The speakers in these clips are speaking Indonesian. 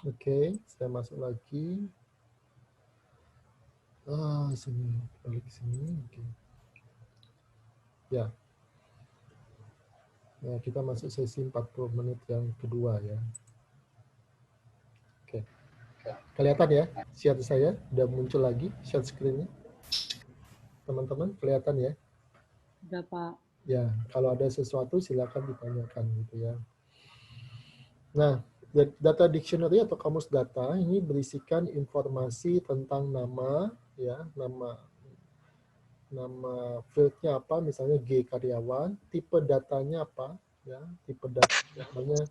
Oke, saya masuk lagi. Sini, balik sini. Oke. Ya, ya, kita masuk sesi 40 menit yang kedua ya. Oke, kelihatan ya share saya? Udah muncul lagi share screen-nya? Teman-teman, kelihatan ya? Udah, Pak. Ya, kalau ada sesuatu silakan ditanyakan gitu ya. Nah, data dictionary atau kamus data ini berisikan informasi tentang nama, ya, nama fieldnya apa, misalnya G karyawan, tipe datanya apa, ya, tipe data misalnya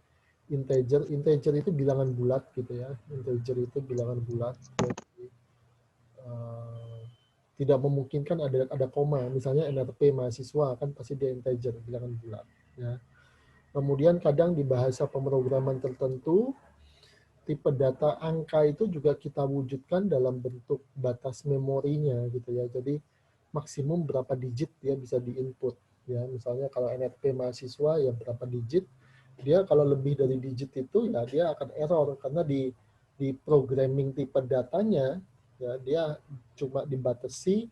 integer, integer itu bilangan bulat gitu ya, integer itu bilangan bulat, jadi uh, tidak memungkinkan ada koma, misalnya NRP mahasiswa kan pasti dia integer bilangan bulat, ya. Kemudian kadang di bahasa pemrograman tertentu tipe data angka itu juga kita wujudkan dalam bentuk batas memorinya gitu ya. Jadi maksimum berapa digit dia bisa diinput ya. Misalnya kalau NRP mahasiswa ya berapa digit, dia kalau lebih dari digit itu ya dia akan error karena di programming tipe datanya ya dia cuma dibatasi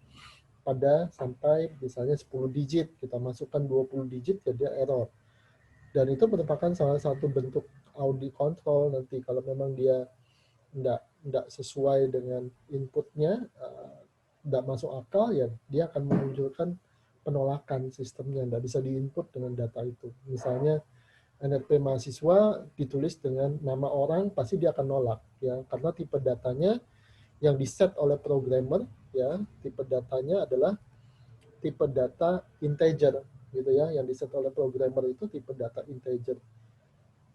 pada sampai misalnya 10 digit, kita masukkan 20 digit ya dia error. Dan itu merupakan salah satu bentuk audit control nanti kalau memang dia enggak sesuai dengan inputnya, enggak masuk akal, ya dia akan memunculkan penolakan sistemnya, enggak bisa diinput dengan data itu. Misalnya NRP mahasiswa ditulis dengan nama orang, pasti dia akan nolak, ya karena tipe datanya yang diset oleh programmer, ya tipe datanya adalah tipe data integer, gitu ya, yang diset oleh programmer itu tipe data integer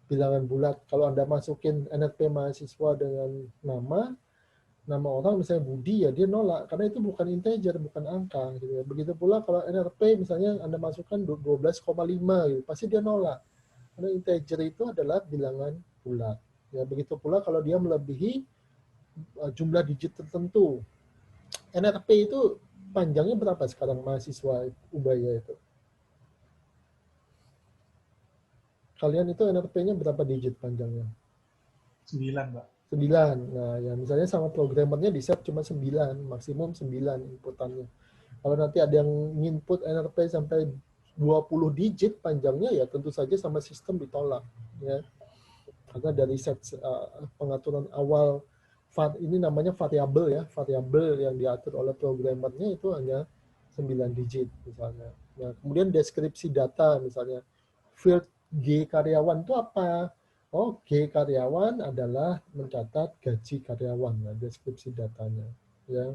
bilangan bulat. Kalau Anda masukin NRP mahasiswa dengan nama orang misalnya Budi ya dia nolak karena itu bukan integer, bukan angka gitu ya. Begitu pula kalau NRP misalnya Anda masukkan 12,5 gitu, pasti dia nolak. Karena integer itu adalah bilangan bulat. Ya, begitu pula kalau dia melebihi jumlah digit tertentu. NRP itu panjangnya berapa sekarang mahasiswa Ubaya itu? Kalian itu NRP-nya berapa digit panjangnya? 9, Pak. 9. Nah, ya misalnya sama programmernya di set cuma 9, maksimum 9 inputannya. Kalau nanti ada yang input NRP sampai 20 digit panjangnya ya tentu saja sama sistem ditolak ya. Karena dari set pengaturan awal ini namanya variabel ya, variabel yang diatur oleh programmernya itu hanya 9 digit misalnya. Nah, kemudian deskripsi data misalnya field G karyawan itu apa? Oh, G karyawan adalah mencatat gaji karyawan, nah, deskripsi datanya ya.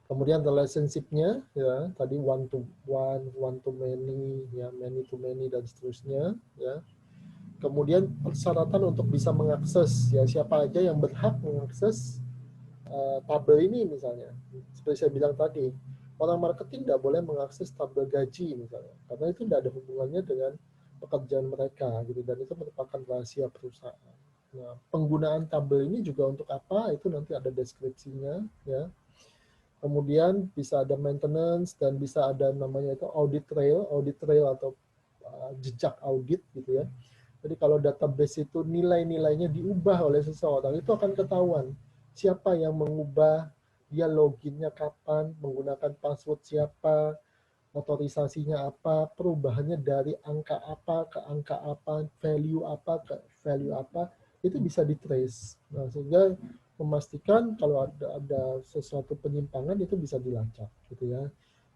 Kemudian relationship-nya ya, tadi one to one, one to many, ya many to many dan seterusnya ya. Kemudian persyaratan untuk bisa mengakses ya siapa aja yang berhak mengakses tabel ini misalnya. Seperti saya bilang tadi, orang marketing tidak boleh mengakses tabel gaji misalnya, karena itu tidak ada hubungannya dengan pekerjaan mereka gitu dan itu merupakan rahasia perusahaan. Nah, penggunaan tabel ini juga untuk apa? Itu nanti ada deskripsinya ya. Kemudian bisa ada maintenance dan bisa ada namanya itu audit trail atau jejak audit gitu ya. Jadi kalau database itu nilai-nilainya diubah oleh seseorang itu akan ketahuan siapa yang mengubah, dia loginnya kapan, menggunakan password siapa, otorisasinya apa, perubahannya dari angka apa ke angka apa, value apa ke value apa, itu bisa ditrace. Nah, sehingga memastikan kalau ada sesuatu penyimpangan itu bisa dilacak gitu ya.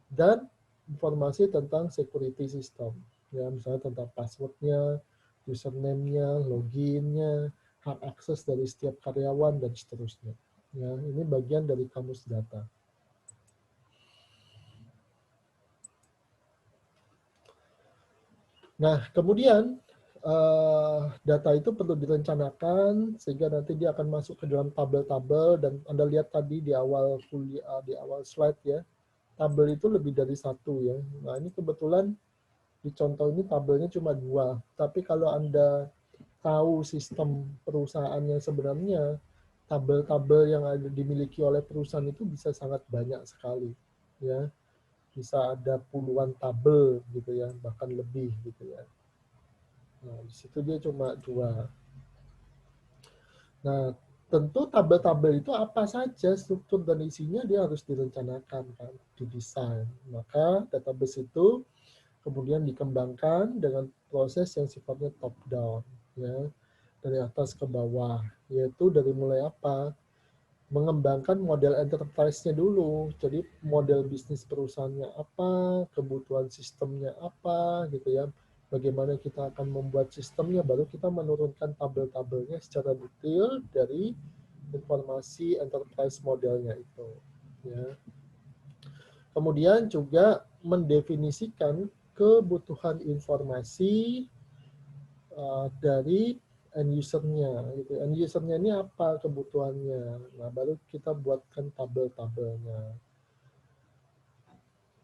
Dan informasi tentang security system ya, misalnya tentang passwordnya, username-nya, login-nya, hak akses dari setiap karyawan dan seterusnya. Ya, ini bagian dari kamus data. Nah, kemudian data itu perlu direncanakan sehingga nanti dia akan masuk ke dalam tabel-tabel dan Anda lihat tadi di awal kuliah, di awal slide ya, tabel itu lebih dari satu ya. Nah, ini kebetulan di contoh ini tabelnya cuma 2. Tapi kalau Anda tahu sistem perusahaan yang sebenarnya, tabel-tabel yang ada dimiliki oleh perusahaan itu bisa sangat banyak sekali. Ya, bisa ada puluhan tabel gitu ya, bahkan lebih gitu ya. Nah, di situ dia cuma 2. Nah, tentu tabel-tabel itu apa saja struktur dan isinya dia harus direncanakan kan, didesain. Maka database itu kemudian dikembangkan dengan proses yang sifatnya top down, ya, dari atas ke bawah, yaitu dari mulai apa? Mengembangkan model enterprise-nya dulu. Jadi model bisnis perusahaannya apa, kebutuhan sistemnya apa, gitu ya. Bagaimana kita akan membuat sistemnya, baru kita menurunkan tabel-tabelnya secara detail dari informasi enterprise modelnya itu. Ya. Kemudian juga mendefinisikan kebutuhan informasi dari end user-nya. Gitu. End user-nya ini apa kebutuhannya. Nah, baru kita buatkan tabel-tabelnya.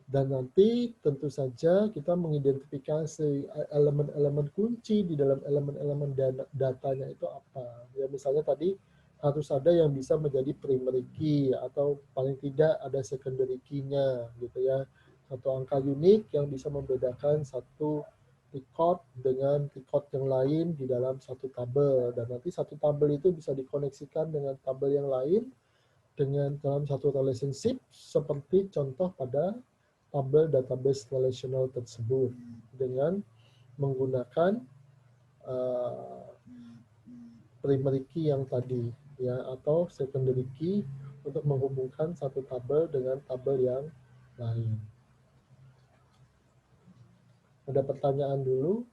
Dan nanti tentu saja kita mengidentifikasi elemen-elemen kunci di dalam elemen-elemen datanya itu apa. Ya, misalnya tadi harus ada yang bisa menjadi primary key atau paling tidak ada secondary key-nya gitu ya. Satu angka unik yang bisa membedakan satu record dengan record yang lain di dalam satu tabel, dan nanti satu tabel itu bisa dikoneksikan dengan tabel yang lain dengan dalam satu relationship seperti contoh pada tabel database relational tersebut dengan menggunakan uh, primary key yang tadi ya, atau secondary key untuk menghubungkan satu tabel dengan tabel yang lain. Ada pertanyaan dulu?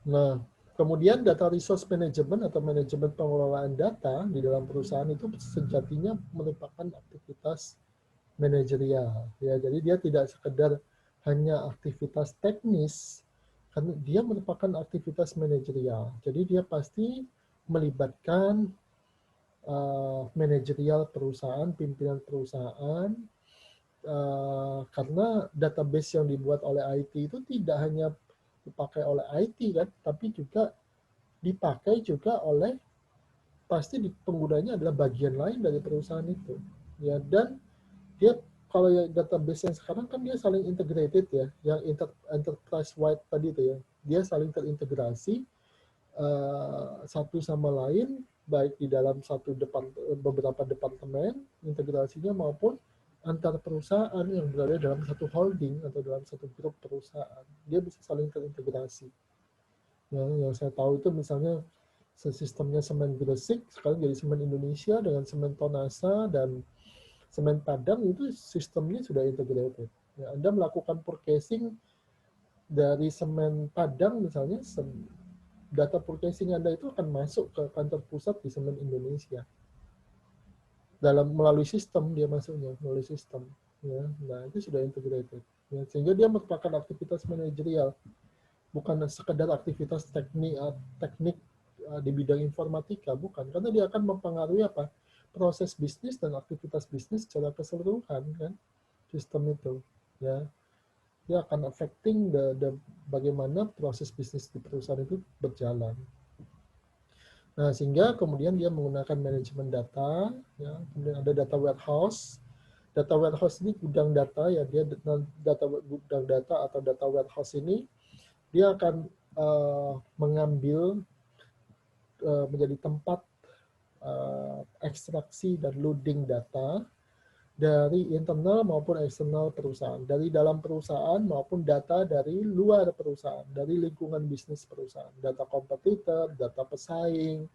Nah, kemudian data resource management atau manajemen pengelolaan data di dalam perusahaan itu sejatinya merupakan aktivitas manajerial. Ya, jadi dia tidak sekedar hanya aktivitas teknis, karena dia merupakan aktivitas manajerial. Jadi dia pasti melibatkan manajerial perusahaan, pimpinan perusahaan, karena database yang dibuat oleh IT itu tidak hanya dipakai oleh IT kan, tapi juga dipakai juga oleh pasti penggunanya adalah bagian lain dari perusahaan itu. Ya, dan dia kalau ya database yang sekarang kan dia saling integrated ya, yang enterprise wide tadi itu ya, dia saling terintegrasi satu sama lain, baik di dalam beberapa departemen integrasinya maupun antar perusahaan yang berada dalam satu holding atau dalam satu grup perusahaan, dia bisa saling terintegrasi. Yang saya tahu itu misalnya sistemnya semen Gresik sekarang jadi semen Indonesia dengan semen Tonasa dan semen Padang itu sistemnya sudah integrated. Ya, Anda melakukan purchasing dari semen Padang misalnya, data purchasing Anda itu akan masuk ke kantor pusat di semen Indonesia. Melalui sistem dia masuknya, melalui sistem. Ya, nah itu sudah integrated. Ya, sehingga dia merupakan aktivitas manajerial, bukan sekedar aktivitas teknik di bidang informatika, bukan, karena dia akan mempengaruhi apa, proses bisnis dan aktivitas bisnis secara keseluruhan kan, sistem itu ya, dia akan affecting bagaimana proses bisnis di perusahaan itu berjalan. Nah, sehingga kemudian dia menggunakan manajemen data, ya, kemudian ada data warehouse. Data warehouse ini gudang data ya, dia gudang data atau data warehouse ini dia akan mengambil menjadi tempat ekstraksi dan loading data dari internal maupun eksternal perusahaan, dari dalam perusahaan maupun data dari luar perusahaan, dari lingkungan bisnis perusahaan, data kompetitor, data pesaing,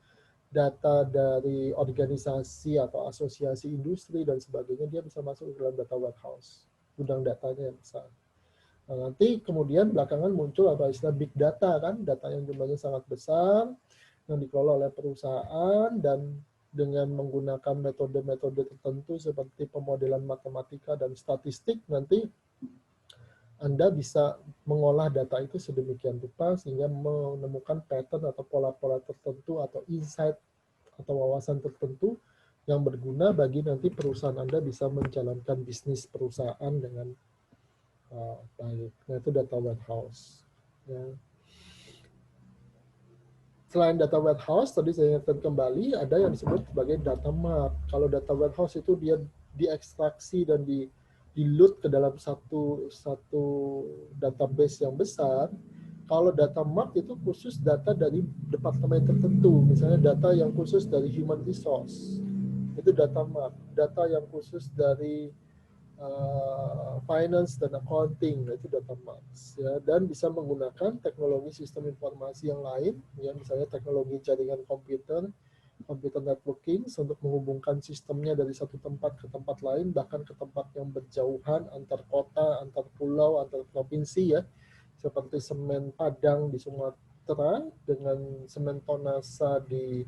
data dari organisasi atau asosiasi industri dan sebagainya, dia bisa masuk ke dalam data warehouse, gudang datanya yang besar. Nah, nanti kemudian belakangan muncul apa istilah big data kan, data yang jumlahnya sangat besar, yang dikelola oleh perusahaan dan dengan menggunakan metode-metode tertentu seperti pemodelan matematika dan statistik, nanti Anda bisa mengolah data itu sedemikian rupa sehingga menemukan pattern atau pola-pola tertentu atau insight atau wawasan tertentu yang berguna bagi nanti perusahaan Anda bisa menjalankan bisnis perusahaan dengan baik. Nah, itu data warehouse. Ya. Selain data warehouse, tadi saya ingatkan kembali, ada yang disebut sebagai data mart. Kalau data warehouse itu dia diekstraksi dan di load ke dalam satu database yang besar. Kalau data mart itu khusus data dari departemen tertentu, misalnya data yang khusus dari human resource, itu data mart. Data yang khusus dari finance dan accounting, itu data mart. Ya, dan bisa menggunakan teknologi sistem informasi yang lain, ya, misalnya teknologi jaringan komputer, computer networking untuk menghubungkan sistemnya dari satu tempat ke tempat lain, bahkan ke tempat yang berjauhan, antar kota, antar pulau, antar provinsi, ya, seperti semen Padang di Sumatera dengan semen Tonasa di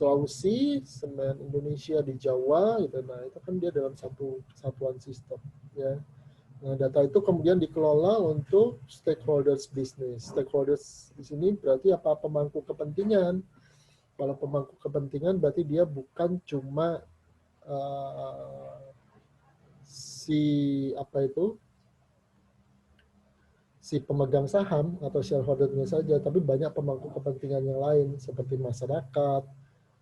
Sulawesi, semen Indonesia di Jawa, gitu. Nah, itu kan dia dalam satu kesatuan sistem, ya. Nah, data itu kemudian dikelola untuk stakeholders bisnis. Stakeholders di sini berarti apa? Pemangku kepentingan. Kalau pemangku kepentingan berarti dia bukan cuma si apa itu si pemegang saham atau shareholder-nya saja, tapi banyak pemangku kepentingan yang lain seperti masyarakat,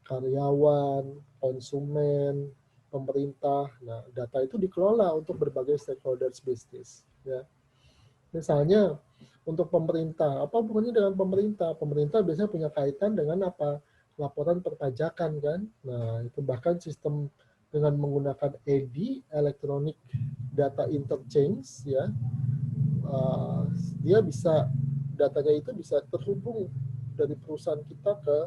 karyawan, konsumen, pemerintah. Nah, data itu dikelola untuk berbagai stakeholders bisnis. Ya. Misalnya untuk pemerintah, apa hubungannya dengan pemerintah? Pemerintah biasanya punya kaitan dengan apa? Laporan perpajakan kan. Nah, itu bahkan sistem dengan menggunakan EDI, Electronic Data Interchange, ya, dia bisa datanya itu bisa terhubung dari perusahaan kita ke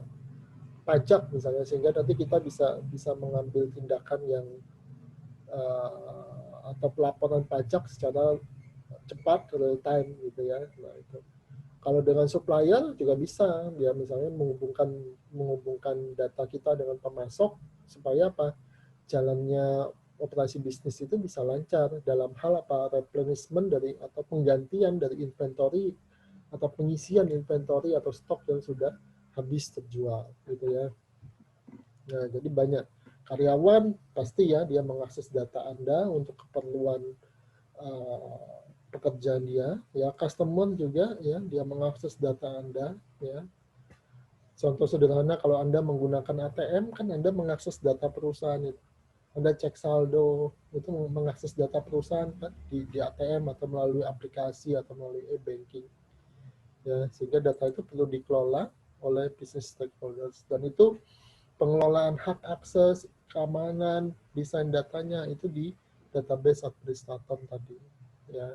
pajak misalnya, sehingga nanti kita bisa mengambil tindakan yang atau pelaporan pajak secara cepat, real time gitu ya. Nah, itu. Kalau dengan supplier juga bisa, dia misalnya menghubungkan data kita dengan pemasok supaya apa? Jalannya operasi bisnis itu bisa lancar dalam hal apa? Replenishment dari atau penggantian dari inventory atau pengisian inventory atau stok yang sudah habis terjual gitu ya. Nah, jadi banyak karyawan pasti ya dia mengakses data Anda untuk keperluan pekerjaan dia, ya. Customer juga ya dia mengakses data Anda, ya. Contoh sederhana, kalau Anda menggunakan ATM kan Anda mengakses data perusahaan itu. Anda cek saldo itu mengakses data perusahaan kan di ATM atau melalui aplikasi atau melalui e-banking. Ya, sehingga data itu perlu dikelola oleh business stakeholders, dan itu pengelolaan hak akses, keamanan, desain datanya itu di database administrator tadi, ya.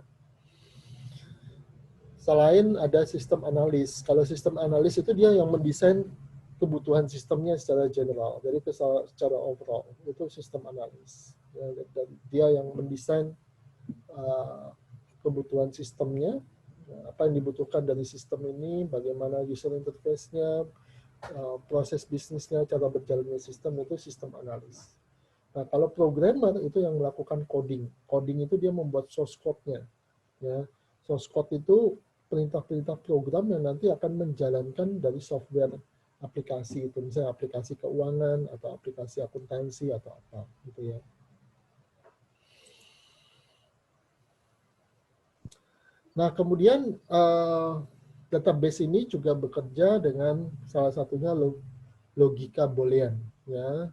Selain ada sistem analis, kalau sistem analis itu dia yang mendesain kebutuhan sistemnya secara general, jadi secara overall itu sistem analis, ya, dan dia yang mendesain kebutuhan sistemnya, apa yang dibutuhkan dari sistem ini, bagaimana user interface-nya, proses bisnisnya, cara berjalannya sistem, itu sistem analis. Nah, kalau programmer itu yang melakukan coding. Coding itu dia membuat source code-nya. Ya. Source code itu perintah-perintah program yang nanti akan menjalankan dari software aplikasi itu, misalnya aplikasi keuangan atau aplikasi akuntansi atau apa gitu ya. Nah, kemudian database ini juga bekerja dengan salah satunya logika Boolean, ya,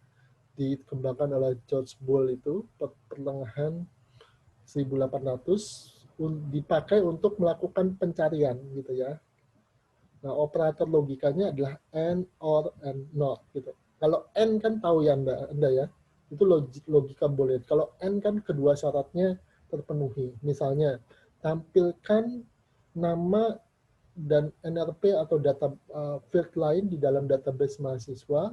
dikembangkan oleh George Boole itu pertengahan 1800, dipakai untuk melakukan pencarian gitu ya. Nah, operator logikanya adalah and, or, and not gitu. Kalau and kan tahu ya Anda ya, itu logika Boolean. Kalau and kan kedua syaratnya terpenuhi. Misalnya, tampilkan nama dan NRP atau data field lain di dalam database mahasiswa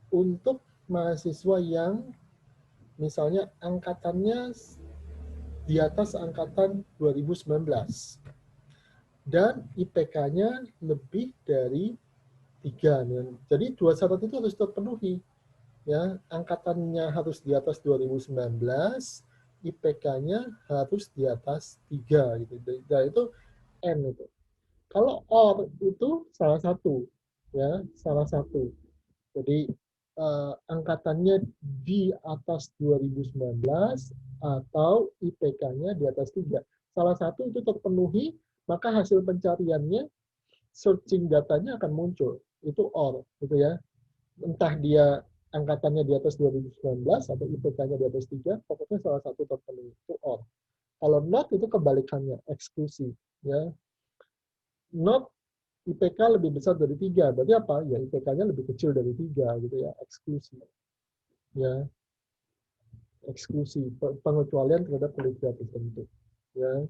untuk mahasiswa yang misalnya angkatannya di atas angkatan 2019 dan IPK-nya lebih dari 3. Jadi dua syarat itu harus terpenuhi. Ya, angkatannya harus di atas 2019, IPK-nya harus di atas 3 gitu. Nah, itu N itu. Kalau OR itu salah satu, ya, salah satu. Jadi angkatannya di atas 2019 atau IPK-nya di atas 3. Salah satu itu terpenuhi, maka hasil pencariannya, searching datanya akan muncul. Itu OR, gitu ya. Entah dia angkatannya di atas 2019 atau IPK-nya di atas 3, pokoknya salah satu terpenuhi itu or. Kalau not itu kebalikannya, eksklusi. Ya. Not IPK lebih besar dari 3, berarti apa? Ya IPK-nya lebih kecil dari 3 gitu ya, eksklusi. Ya, eksklusi, pengecualian terhadap kriteria tertentu. Ya.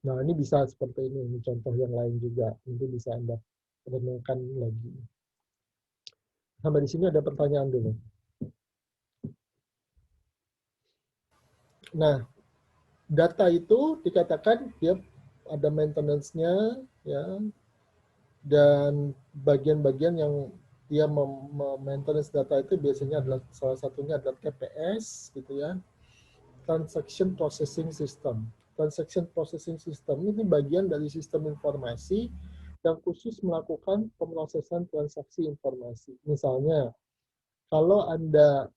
Nah, ini bisa seperti ini contoh yang lain juga. Nanti bisa Anda renungkan lagi. Sampai di sini ada pertanyaan dulu. Nah, data itu dikatakan dia ada maintenance-nya, ya, dan bagian-bagian yang dia maintenance data itu biasanya adalah salah satunya adalah TPS, gitu ya, Transaction Processing System. Transaction Processing System ini bagian dari sistem informasi yang khusus melakukan pemrosesan transaksi informasi. Misalnya, kalau Anda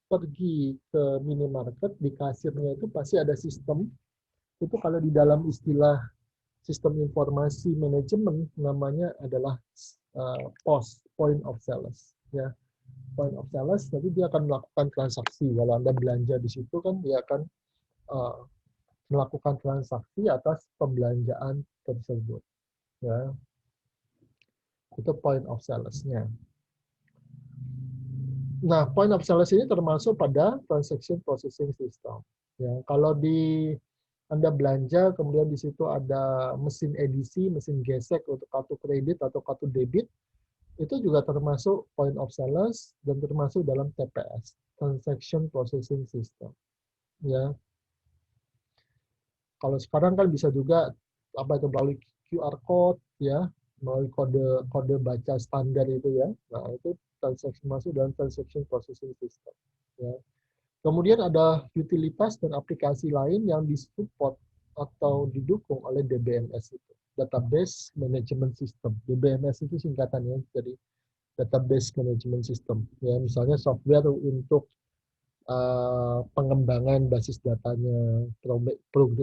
pergi ke minimarket, di kasirnya itu pasti ada sistem. Itu kalau di dalam istilah sistem informasi manajemen namanya adalah POS, point of sales. Ya, point of sales, jadi dia akan melakukan transaksi. Kalau Anda belanja di situ kan dia akan melakukan transaksi atas pembelanjaan tersebut. Ya, itu point of sales-nya. Nah, point of sales ini termasuk pada transaction processing system. Ya, kalau di Anda belanja, kemudian di situ ada mesin edisi, mesin gesek untuk kartu kredit atau kartu debit, itu juga termasuk point of sales dan termasuk dalam TPS, transaction processing system. Ya, kalau sekarang kan bisa juga apa itu melalui QR code, ya, melalui kode baca standar itu ya. Nah, itu transaksi masuk dalam transaction processing system. Ya. Kemudian ada utilitas dan aplikasi lain yang disupport atau didukung oleh DBMS itu, Database Management System. DBMS itu singkatannya, jadi Database Management System. Ya, misalnya software untuk pengembangan basis datanya,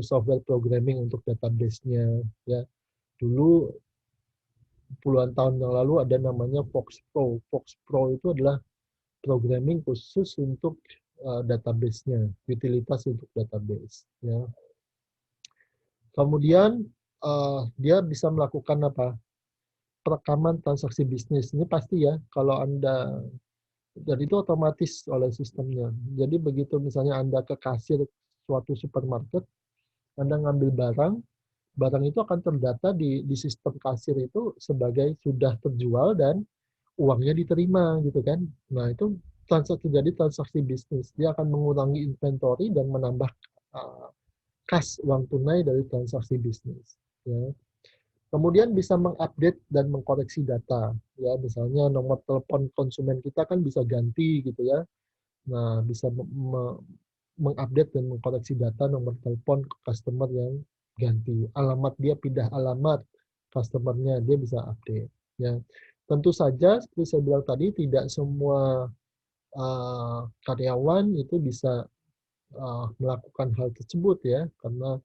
software programming untuk database-nya. Ya, dulu puluhan tahun yang lalu ada namanya Fox Pro. Fox Pro itu adalah programming khusus untuk database-nya, utilitas untuk database. Ya. Kemudian dia bisa melakukan apa? Perekaman transaksi bisnis. Ini pasti ya, kalau Anda, dan itu otomatis oleh sistemnya. Jadi begitu misalnya Anda ke kasir suatu supermarket, Anda ngambil barang, barang itu akan terdata di sistem kasir itu sebagai sudah terjual dan uangnya diterima gitu kan. Nah, itu terjadi transaksi bisnis. Dia akan mengurangi inventory dan menambah kas uang tunai dari transaksi bisnis. Ya. Kemudian bisa mengupdate dan mengkoreksi data. Ya, misalnya nomor telepon konsumen kita kan bisa ganti gitu ya. Nah, bisa mengupdate dan mengkoreksi data nomor telepon customer yang ganti. Alamat dia pindah alamat customernya, dia bisa update. Ya. Tentu saja, seperti saya bilang tadi, tidak semua karyawan itu bisa melakukan hal tersebut ya, karena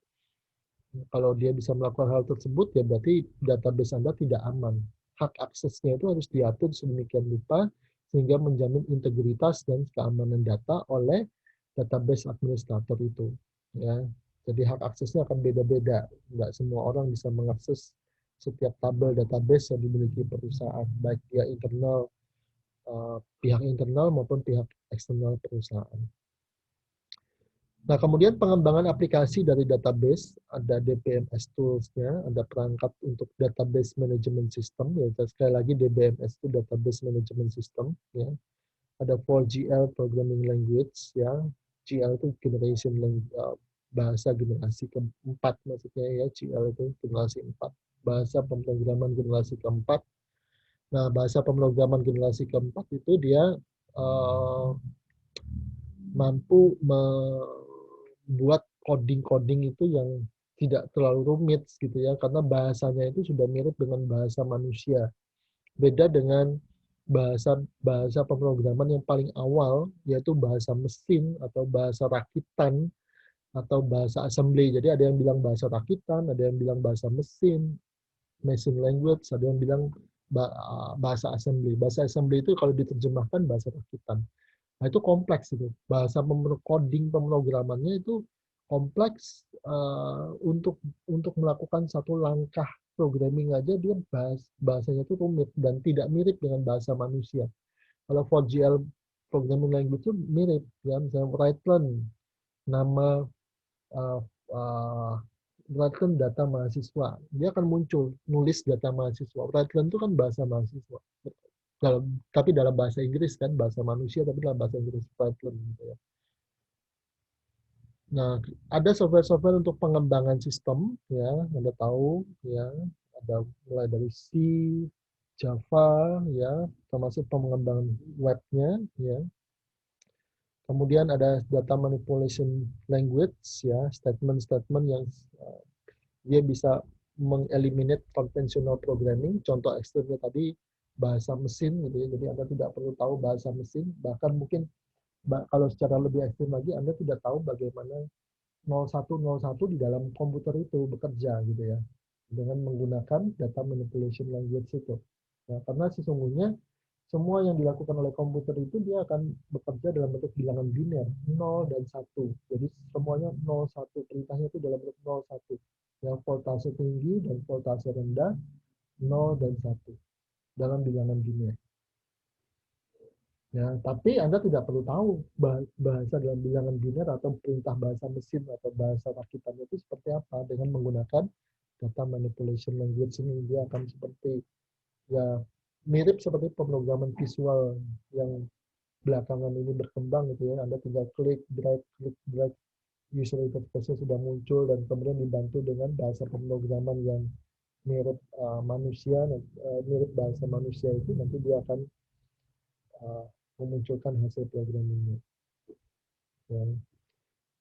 kalau dia bisa melakukan hal tersebut ya berarti database Anda tidak aman. Hak aksesnya itu harus diatur sedemikian rupa sehingga menjamin integritas dan keamanan data oleh database administrator itu. Ya, jadi hak aksesnya akan beda-beda. Nggak semua orang bisa mengakses setiap tabel database yang dimiliki perusahaan, baik dia internal, pihak internal maupun pihak eksternal perusahaan. Nah, kemudian pengembangan aplikasi dari database, ada DBMS tools-nya, ada perangkat untuk database management system, ya sekali lagi DBMS itu database management system, ya. Ada 4GL programming language, ya. GL itu generation bahasa generasi keempat maksudnya ya, GL itu generasi 4. Bahasa pemrograman generasi keempat. Nah, bahasa pemrograman generasi keempat itu dia mampu membuat coding-coding itu yang tidak terlalu rumit gitu ya, karena bahasanya itu sudah mirip dengan bahasa manusia. Beda dengan bahasa pemrograman yang paling awal, yaitu bahasa mesin atau bahasa rakitan atau bahasa assembly. Jadi ada yang bilang bahasa rakitan, ada yang bilang bahasa mesin, machine language, ada yang bilang bahasa assembly. Bahasa assembly itu kalau diterjemahkan bahasa rakitan. Nah, itu kompleks itu. Bahasa coding pemrogramannya itu kompleks, untuk melakukan satu langkah programming aja dia bahasanya itu rumit dan tidak mirip dengan bahasa manusia. Kalau 4GL programming language itu mirip ya, misalnya Write-Learn, nama uh, uh, Write-Learn data mahasiswa, dia akan muncul nulis data mahasiswa. Write-Learn itu kan bahasa mahasiswa. Tapi dalam bahasa Inggris kan, bahasa manusia tapi dalam bahasa Inggris, Python gitu ya. Nah, ada software-software untuk pengembangan sistem ya, Anda tahu ya, ada mulai dari C, Java ya, termasuk pengembangan webnya ya. Kemudian ada data manipulation language ya, statement-statement yang dia bisa mengeliminate conventional programming. Contoh ekstrimnya tadi bahasa mesin gitu ya. Jadi Anda tidak perlu tahu bahasa mesin, bahkan mungkin kalau secara lebih ekstrim lagi Anda tidak tahu bagaimana 0101 di dalam komputer itu bekerja gitu ya. Dengan menggunakan data manipulation language itu. Nah, karena sesungguhnya semua yang dilakukan oleh komputer itu dia akan bekerja dalam bentuk bilangan biner 0 dan 1. Jadi semuanya 01, perintahnya itu dalam bentuk 01. Yang voltase tinggi dan voltase rendah 0 dan 1 dalam bilangan biner. Ya, tapi Anda tidak perlu tahu bahasa dalam bilangan biner atau perintah bahasa mesin atau bahasa rakitan itu seperti apa. Dengan menggunakan data manipulation language ini, dia akan seperti ya mirip seperti pemrograman visual yang belakangan ini berkembang gitu ya. Anda tinggal klik, drag, user interface sudah muncul dan kemudian dibantu dengan bahasa pemrograman yang mirip manusia, mirip bahasa manusia itu nanti dia akan memunculkan hasil programmingnya. Ya.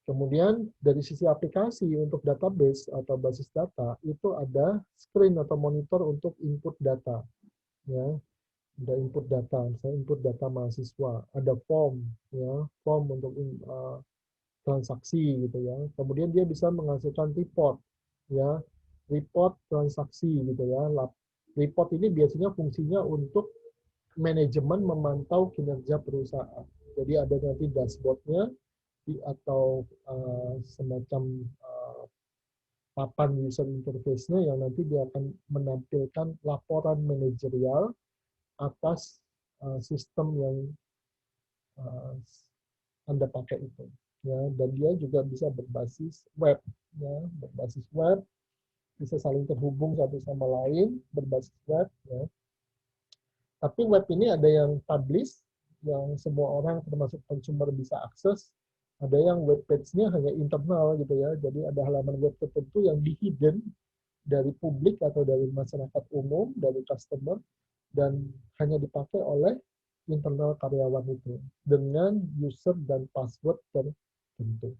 Kemudian dari sisi aplikasi untuk database atau basis data itu ada screen atau monitor untuk input data. Ya, ada input data, misalnya input data mahasiswa, ada form, ya, form untuk transaksi gitu ya. Kemudian dia bisa menghasilkan report, ya, report transaksi gitu ya. Report ini biasanya fungsinya untuk manajemen memantau kinerja perusahaan. Jadi ada nanti dashboardnya atau semacam papan user interface-nya yang nanti dia akan menampilkan laporan manajerial atas sistem yang Anda pakai itu. Ya, dan dia juga bisa berbasis web, ya, berbasis web, bisa saling terhubung satu sama lain, berbasis web. Ya. Tapi web ini ada yang publish, yang semua orang termasuk consumer bisa akses, ada yang web page-nya hanya internal gitu ya, jadi ada halaman web tertentu yang di-hidden dari publik atau dari masyarakat umum, dari customer, dan hanya dipakai oleh internal karyawan itu dengan user dan password tertentu.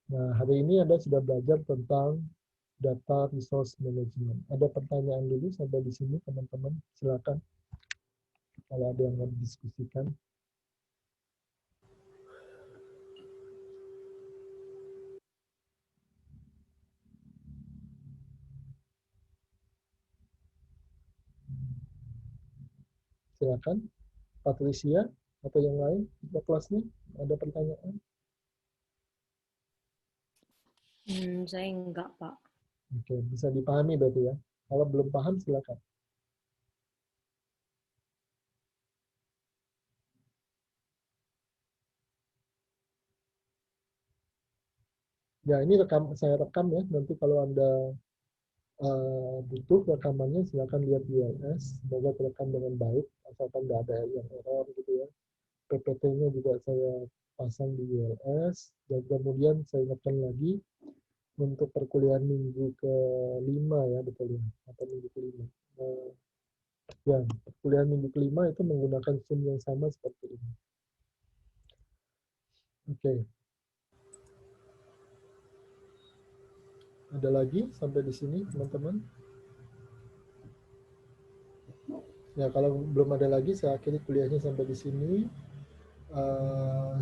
Nah, hari ini Anda sudah belajar tentang data resource management. Ada pertanyaan dulu sampai di sini, teman-teman? Silakan kalau ada yang mau didiskusikan. Silakan, Patricia atau yang lain di kelasnya ada pertanyaan? Saya enggak, Pak. Oke, bisa dipahami berarti ya. Kalau belum paham silakan. Ya, ini saya rekam ya. Nanti kalau Anda butuh rekamannya, silakan lihat di WLS. Semoga terekam dengan baik, asalkan tidak ada yang error gitu ya. PPT-nya juga saya pasang di WLS. Dan kemudian saya ingatkan lagi untuk perkuliahan minggu ke-5 ya, betul ya, atau minggu ke-5. Ya, perkuliahan minggu ke-5 itu menggunakan Zoom yang sama seperti ini. Oke. Ada lagi sampai di sini, teman-teman? Ya, kalau belum ada lagi, saya akhiri kuliahnya sampai di sini.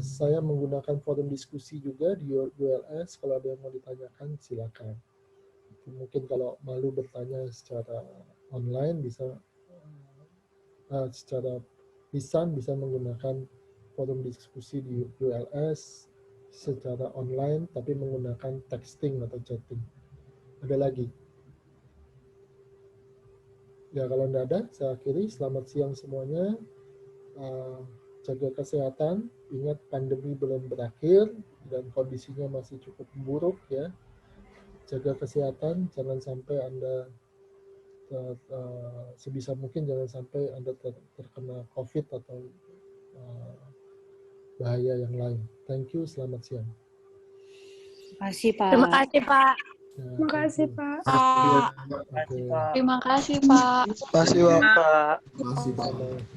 Saya menggunakan forum diskusi juga di ULS. Kalau ada yang mau ditanyakan, silakan. Mungkin kalau malu bertanya secara online, bisa secara lisan bisa menggunakan forum diskusi di ULS, secara online tapi menggunakan texting atau chatting. Ada lagi? Ya kalau tidak ada, saya akhiri. Selamat siang semuanya. Jaga kesehatan. Ingat pandemi belum berakhir dan kondisinya masih cukup buruk ya. Jaga kesehatan, jangan sampai Anda sebisa mungkin jangan sampai Anda terkena COVID atau bahaya yang lain. Thank you, selamat siang. Terima kasih, Pak. Terima kasih, Pak. Ya, Terima kasih, thank you. Pak. Oke. Terima kasih, Pak. Terima kasih, Pak. Terima kasih,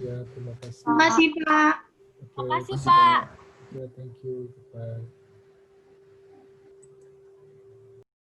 ya, terima kasih. Terima kasih, Pak. Oke. Terima kasih, Pak. Ya, thank you. Bye.